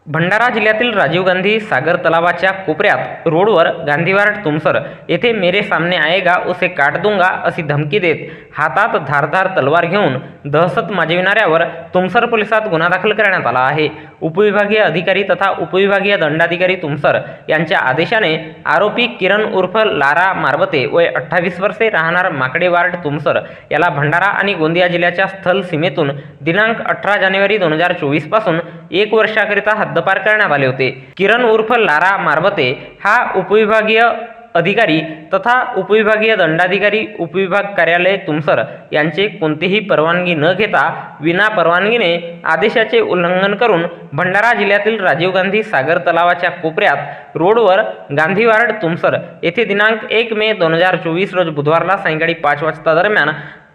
भंडारा जिल्ह्यातील राजीव गांधी सागर तलावाच्या कोपऱ्यात रोडवर गांधीवार्ड तुमसर येथे मेरे सामने आएगा उसे काट दूंगा अशी धमकी देत हातात धारदार तलवार घेऊन दहशत माजविणाऱ्यावर तुमसर पोलिसात गुन्हा दाखल करण्यात आला आहे। उपविभागीय अधिकारी तथा उपविभागीय दंडाधिकारी तुमसर यांच्या आदेशाने आरोपी किरण उर्फ लारा मारबते वय 28 वर्षे राहणार माकडे वार्ड तुमसर याला भंडारा आणि गोंदिया जिल्ह्याच्या स्थल सीमेतून दिनांक 18 जानेवारी 2024 पासून 1 वर्षाकरिता हद्दपार करण्यात आले होते। किरण उर्फ लारा मारबते हा उपविभागीय अधिकारी तथा उपविभागीय दंडाधिकारी उपविभाग कार्यालय तुमसर यांचे कोणतीही परवानगी न घेता विना परवानगीने आदेशाचे उल्लंघन करून भंडारा जिल्ह्यातील राजीव गांधी सागर तलावाच्या कोपऱ्यात रोडवर गांधीवार्ड तुमसर येथे दिनांक 1 मे 2024 रोज बुधवारला सायंकाळी 5 वाजता दरम्यान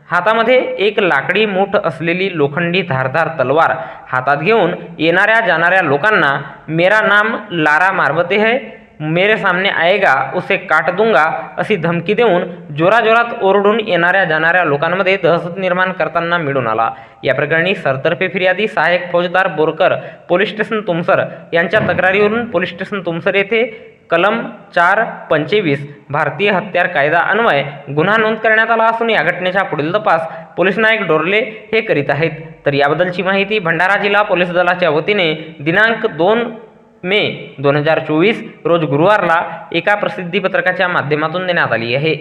हातामध्ये एक लाकडी मूठ असलेली लोखंडी धारदार तलवार हातात घेऊन येणाऱ्या जाणाऱ्या लोकांना मेरा नाम लारा मारबते है, मेरे सामने आएगा उसे काट दूंगा अशी धमकी देऊन जोराजोरात ओरडून येणाऱ्या जाणाऱ्या लोकांमध्ये दहशत निर्माण करताना मिळून आला। या प्रकरणी सरतर्फे फिर्यादी सहाय्यक फौजदार बोरकर पोलीस स्टेशन तुमसर यांच्या तक्रारीवरून पोलीस स्टेशन तुमसर येथे कलम 425 भारतीय हत्यार कायदा अन्वये गुन्हा नोंद करण्यात आला असून या घटनेचा पुढील तपास पोलीस नायक डोरले हे करीत आहेत। तर याबद्दलची माहिती भंडारा जिल्हा पोलीस दलाच्या वतीने दिनांक 2 मे 2024 रोज गुरुवारला एका प्रसिद्धी पत्रकाच्या माध्यमातून देण्यात आली आहे।